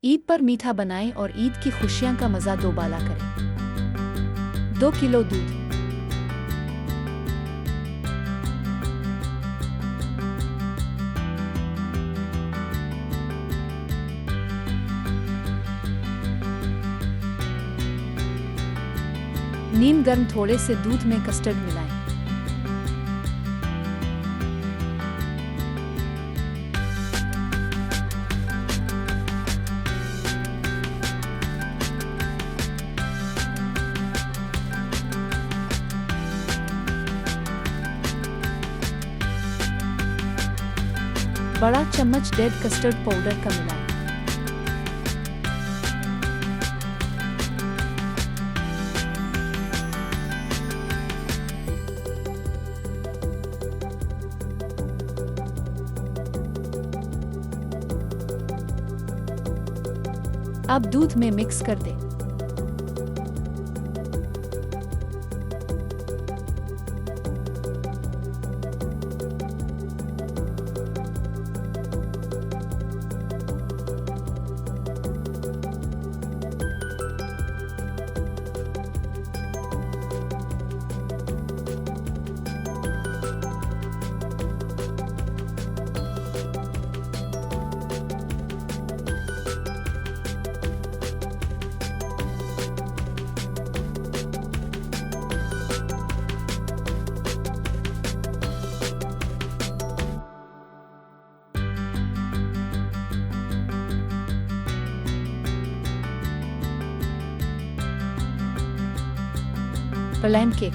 ईद पर मीठा बनाएं और ईद की खुशियां का मज़ा दोबाला करें। 2 किलो दूध, नीम गर्म थोड़े से दूध में कस्टर्ड मिलाएं। बड़ा चम्मच डेड कस्टर्ड पाउडर का मिलाएं। अब दूध में मिक्स कर दें। प्लेन केक,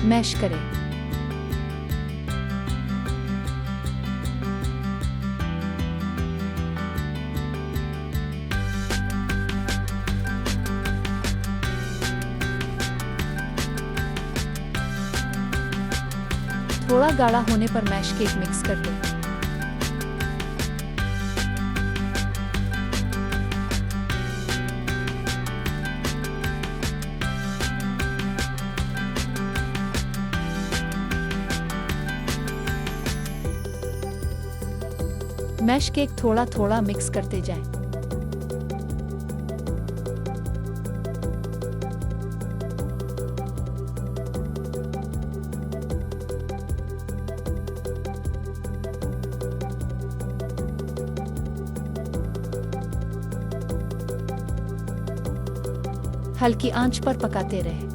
मैश करें। थोड़ा गाढ़ा होने पर मैश केक मिक्स कर दें। मैश केक थोड़ा थोड़ा मिक्स करते जाएं। हल्की आंच पर पकाते रहें।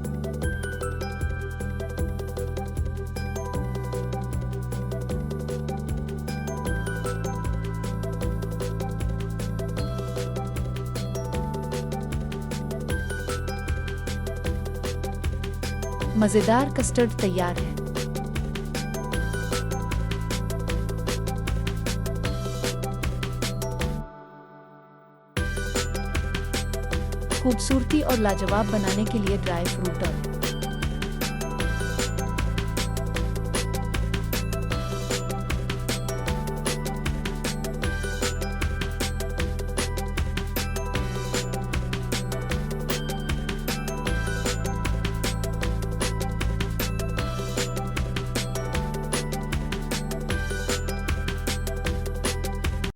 मज़ेदार कस्टर्ड तैयार है। खूबसूरती और लाजवाब बनाने के लिए ड्राई फ्रूट और